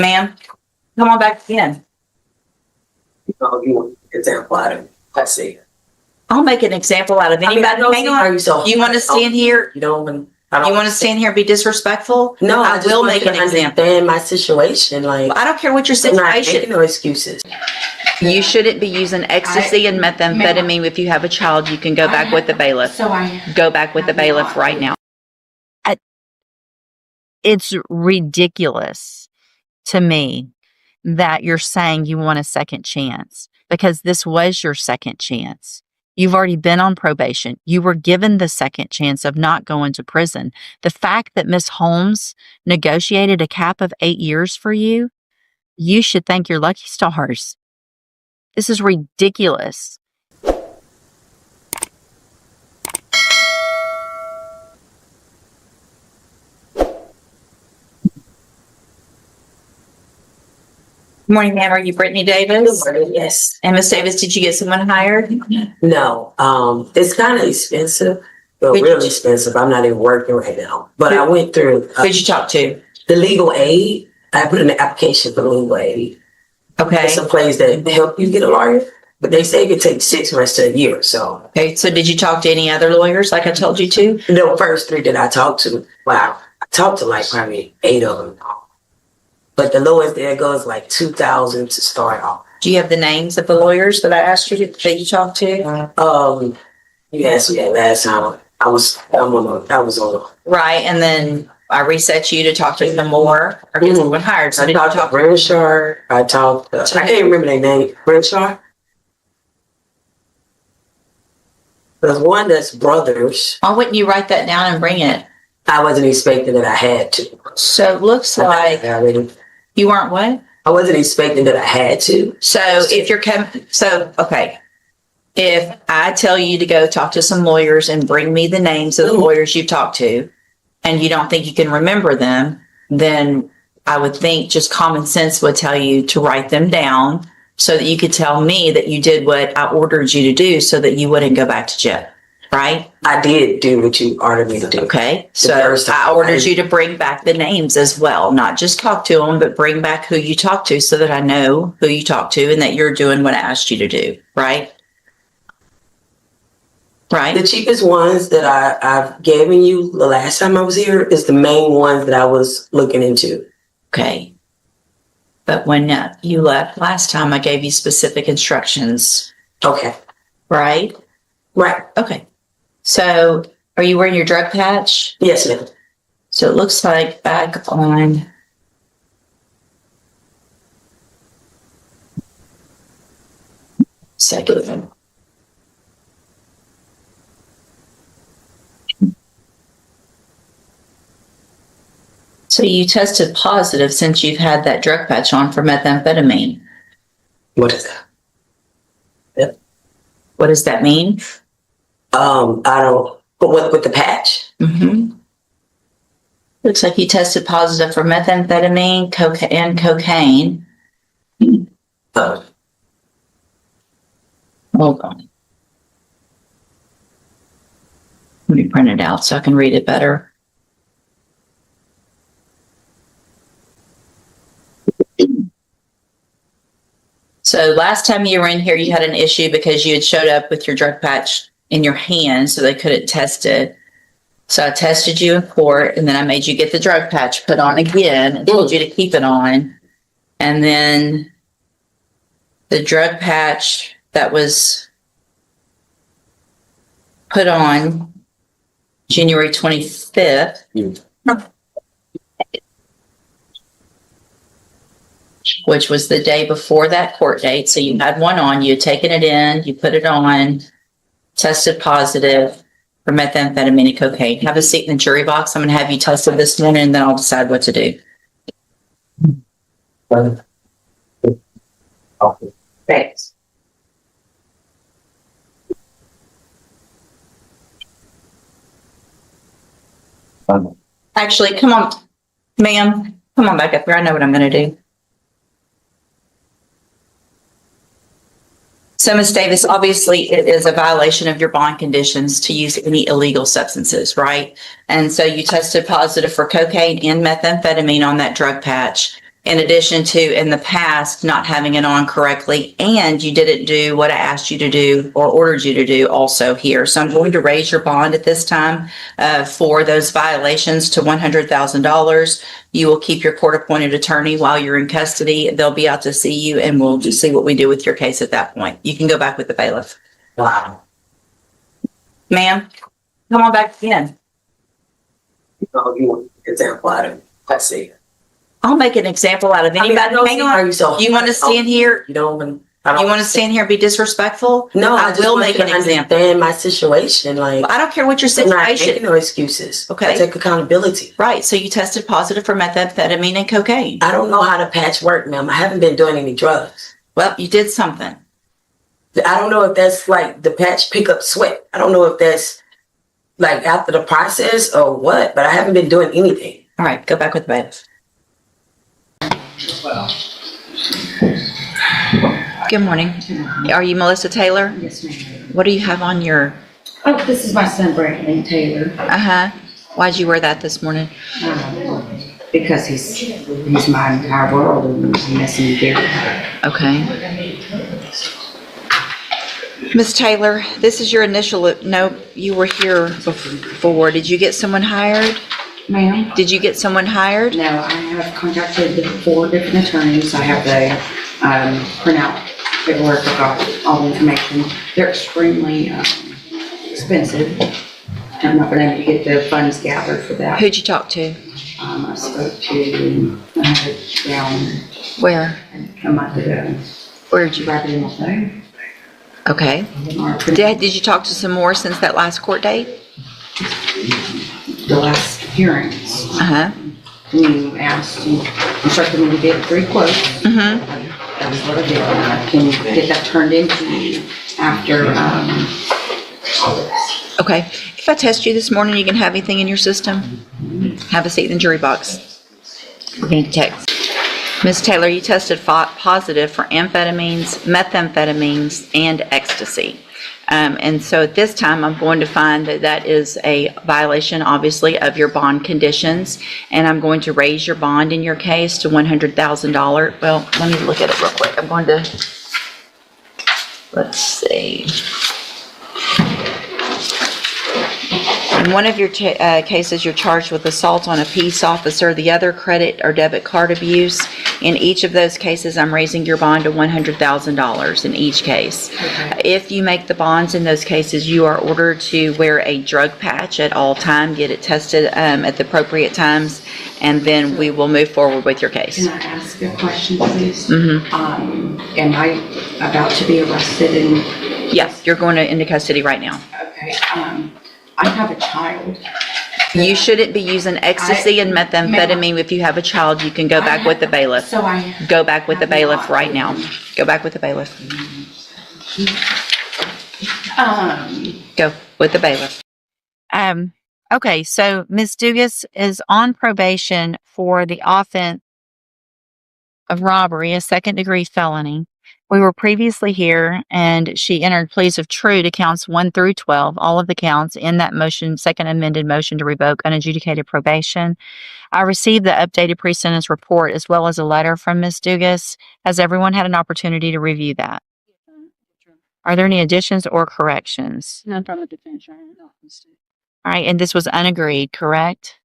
Ma'am, come on back again. Oh, you want an example out of it? I see. I'll make an example out of anybody. Hang on. You want to stand here? You don't want. You want to stand here and be disrespectful? No, I will make an example. Understand my situation, like I don't care what your I'm not situation. making no excuses. You shouldn't be using ecstasy and methamphetamine. If you have a child, you can go back with the bailiff. Go back with the bailiff right now. It's ridiculous to me that you're saying you want a second chance, because this was your second chance. You've already been on probation. You were given the second chance of not going to prison. The fact that Ms. Holmes negotiated a cap of 8 years for you, you should thank your lucky stars. This is ridiculous. Good morning, ma'am. Are you Brittany Davis? Good morning, yes. And Miss Davis, did you get someone hired? No, it's kind of expensive, but really expensive. I'm not even working right now. But I went through. Who'd you talk to? The legal aid. I put in an application for legal aid. Okay. It's a place that help you get a lawyer, but they say it could take 6 months to a year. So. Okay. So did you talk to any other lawyers like I told you to? The first 3 that I talked to, wow, I talked to like probably 8 of them. But the lowest there goes like $2,000 to start off. Do you have the names of the lawyers that I asked you that you talked to? You asked me that last time. I was on. Right, and then I reset you to talk to them more or get someone hired. So I did you talked to talk? Brenshaw. I can't remember their name. Brenshaw. There's one that's brothers. Why wouldn't you write that down and bring it? I wasn't expecting that I had to. So it looks like you weren't what? I wasn't expecting that I had to. So if you're okay. If I tell you to go talk to some lawyers and bring me the names of the lawyers you've talked to, and you don't think you can remember them, then I would think just common sense would tell you to write them down so that you could tell me that you did what I ordered you to do so that you wouldn't go back to jail. Right? I did do what you ordered me to do. Okay. So I ordered you to bring back the names as well, not just talk to them, but bring back who you talked to so that I know who you talked to and that you're doing what I asked you to do. Right? Right. The cheapest ones that I've given you the last time I was here is the main ones that I was looking into. Okay. But when you left last time, I gave you specific instructions. Okay. Right? Right. Okay. So are you wearing your drug patch? Yes, ma'am. So it looks like back on second. So you tested positive since you've had that drug patch on for methamphetamine. What is that? Yep. What does that mean? I don't. But with the patch? Mm-hmm. Looks like you tested positive for methamphetamine, cocaine. Hold on. Let me print it out so I can read it better. So last time you were in here, you had an issue because you had showed up with your drug patch in your hand, so they couldn't test it. So I tested you in court, and then I made you get the drug patch put on again and told you to keep it on. And then the drug patch that was put on January 25th, which was the day before that court date. So you had one on, you had taken it in, you put it on, tested positive for methamphetamine and cocaine. Have a seat in the jury box. I'm going to have you tested this morning, and then I'll decide what to do. Thanks. Actually, come on, ma'am. Come on back up here. I know what I'm going to do. So, Ms. Davis, obviously it is a violation of your bond conditions to use any illegal substances, right? And so you tested positive for cocaine and methamphetamine on that drug patch. in addition to in the past not having it on correctly, and you didn't do what I asked you to do or ordered you to do also here. So I'm going to raise your bond at this time for those violations to $100,000. You will keep your court-appointed attorney while you're in custody. They'll be out to see you, and we'll just see what we do with your case at that point. You can go back with the bailiff. Wow. Ma'am, come on back in. Oh, you want an example out of it? Let's see. I'll make an example out of anybody. Hang on. You want to stand here? You don't want. You want to stand here and be disrespectful? No, I will make an example. Understand my situation, like I don't care what your I'm not situation. making no excuses. Okay. I take accountability. Right. So you tested positive for methamphetamine and cocaine. I don't know how to patch work, ma'am. I haven't been doing any drugs. Well, you did something. I don't know if that's like the patch pick up sweat. I don't know if that's like after the process or what, but I haven't been doing anything. All right. Go back with the bailiff. Good morning. Are you Melissa Taylor? Yes, ma'am. What do you have on your? Oh, this is my son, Brandon Taylor. Why'd you wear that this morning? Because he's my entire world and he's messing me very hard. Okay. Miss Taylor, this is your initial. No, you were here before. Did you get someone hired? Ma'am? Did you get someone hired? No, I have contacted the 4 different attorneys. I have the printout paperwork. I got all the information. They're extremely expensive. I'm not going to get the funds gathered for that. Who'd you talk to? I spoke to down Where? a month ago. Where'd you? Right in the phone. Okay. Did you talk to some more since that last court date? The last hearings. You asked, you instructed me to get 3 quotes. That was what I did. I can get that turned into you after, Okay. If I test you this morning, you can have anything in your system? Have a seat in the jury box. We're going to text. Ms. Taylor, you tested positive for amphetamines, methamphetamines, and ecstasy. And so at this time, I'm going to find that that is a violation, obviously, of your bond conditions. And I'm going to raise your bond in your case to $100,000. Well, let me look at it real quick. I'm going to, let's see. In one of your cases, you're charged with assault on a peace officer, the other credit or debit card abuse. In each of those cases, I'm raising your bond to $100,000 in each case. Okay. If you make the bonds in those cases, you are ordered to wear a drug patch at all time, get it tested at the appropriate times, and then we will move forward with your case. can I ask a question, please? Am I about to be arrested? Yeah, you're going into custody right now. Okay, I have a child. You shouldn't be using ecstasy and methamphetamine. If you have a child, you can go back with the bailiff. So Go back with the bailiff right now. Go back with the bailiff. Go with the bailiff. Okay, so Ms. Dugas is on probation for the offense of robbery, a second-degree felony. We were previously here, and she entered pleas of true to counts 1 through 12, all of the counts in that motion, second amended motion to revoke unadjudicated probation. I received the updated pre-sentence report as well as a letter from Ms. Dugas. Has everyone had an opportunity to review that? Are there any additions or corrections? None from the defense, Your Honor. No. All right, and this was unagreed, correct?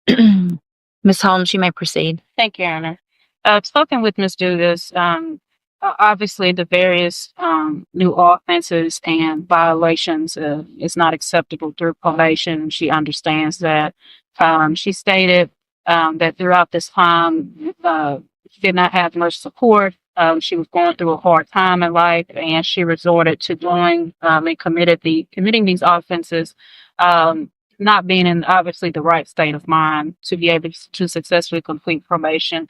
Ms. Holmes, you may proceed. Thank you, Your Honor. I've spoken with Ms. Dugas. Obviously, the various new offenses and violations is not acceptable through probation. She understands that. She stated that throughout this time, she did not have much support. She was going through a hard time in life, and she resorted to doing and committing these offenses, not being in obviously the right state of mind to be able to successfully complete probation.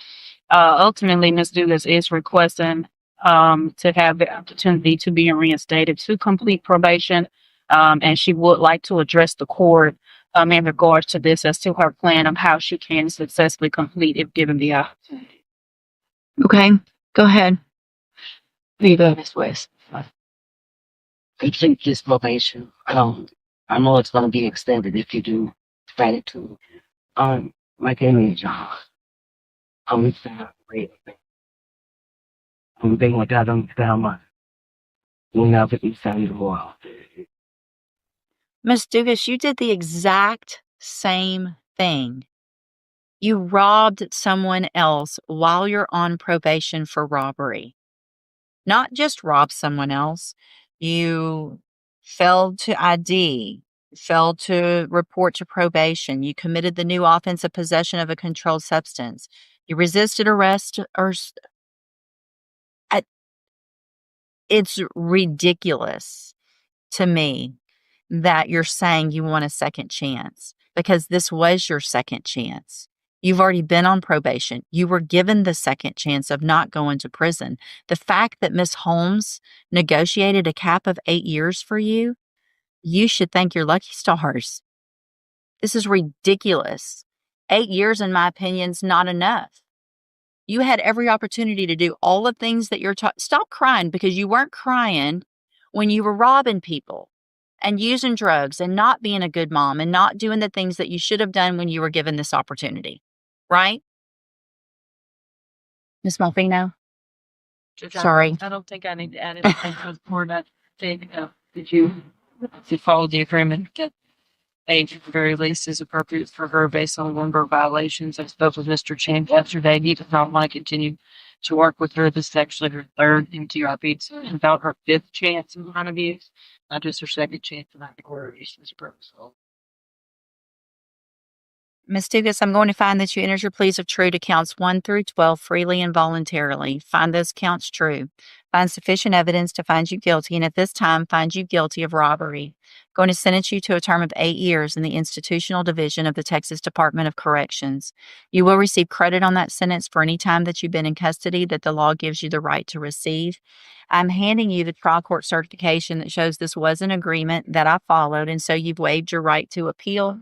Ultimately, Ms. Dugas is requesting to have the opportunity to be reinstated to complete probation, and she would like to address the court in regards to this as to her plan of how she can successfully complete if given the opportunity. Okay, go ahead. Ms. West. Complete this probation. I know it's going to be extended if you do gratitude. My name is John. I'm saying, wait, I'm thinking like I don't understand my, you know, but you sound well. Miss Dugas, you did the exact same thing. You robbed someone else while you're on probation for robbery. Not just rob someone else, you failed to ID, failed to report to probation, you committed the new offense of possession of a controlled substance, you resisted arrest, I- it's ridiculous to me that you're saying you want a second chance because this was your second chance. You've already been on probation. You were given the second chance of not going to prison. The fact that Miss Holmes negotiated a cap of 8 years for you, you should thank your lucky stars. This is ridiculous. 8 years, in my opinion, is not enough. You had every opportunity to do all the things that you're stop crying because you weren't crying when you were robbing people and using drugs and not being a good mom and not doing the things that you should have done when you were given this opportunity. Right? Miss Malfino? Sorry. I don't think I need to add anything to the board. I think, did you follow the agreement? Get age at the very least is appropriate for her based on one of her violations. I spoke with Mr. Champ yesterday. He does not want to continue to work with her. This is actually her third MTRP. It's about her fifth chance in line of use, not just her second chance in line of use. Ms. Dugas, I'm going to find that you entered your pleas of true to counts 1 through 12 freely and voluntarily. Find those counts true. Find sufficient evidence to find you guilty, and at this time, find you guilty of robbery. Going to sentence you to a term of 8 years in the Institutional Division of the Texas Department of Corrections. You will receive credit on that sentence for any time that you've been in custody that the law gives you the right to receive. I'm handing you the trial court certification that shows this was an agreement that I followed, and so you've waived your right to appeal.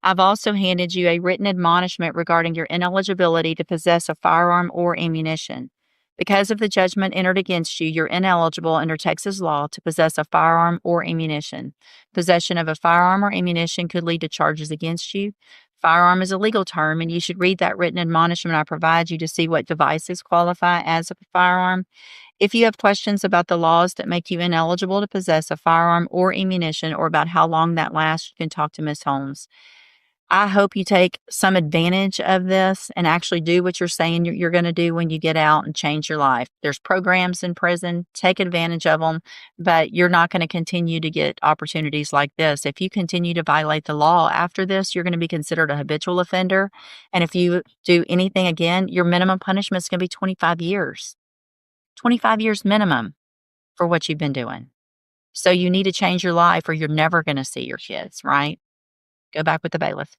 I've also handed you a written admonishment regarding your ineligibility to possess a firearm or ammunition. Because of the judgment entered against you, you're ineligible under Texas law to possess a firearm or ammunition. Possession of a firearm or ammunition could lead to charges against you. Firearm is a legal term, and you should read that written admonishment I provide you to see what devices qualify as a firearm. If you have questions about the laws that make you ineligible to possess a firearm or ammunition or about how long that lasts, you can talk to Ms. Holmes. I hope you take some advantage of this and actually do what you're saying you're going to do when you get out and change your life. There's programs in prison, take advantage of them, but you're not going to continue to get opportunities like this. If you continue to violate the law after this, you're going to be considered a habitual offender. And if you do anything again, your minimum punishment is going to be 25 years. 25 years minimum for what you've been doing. So you need to change your life or you're never going to see your kids, right? Go back with the bailiff.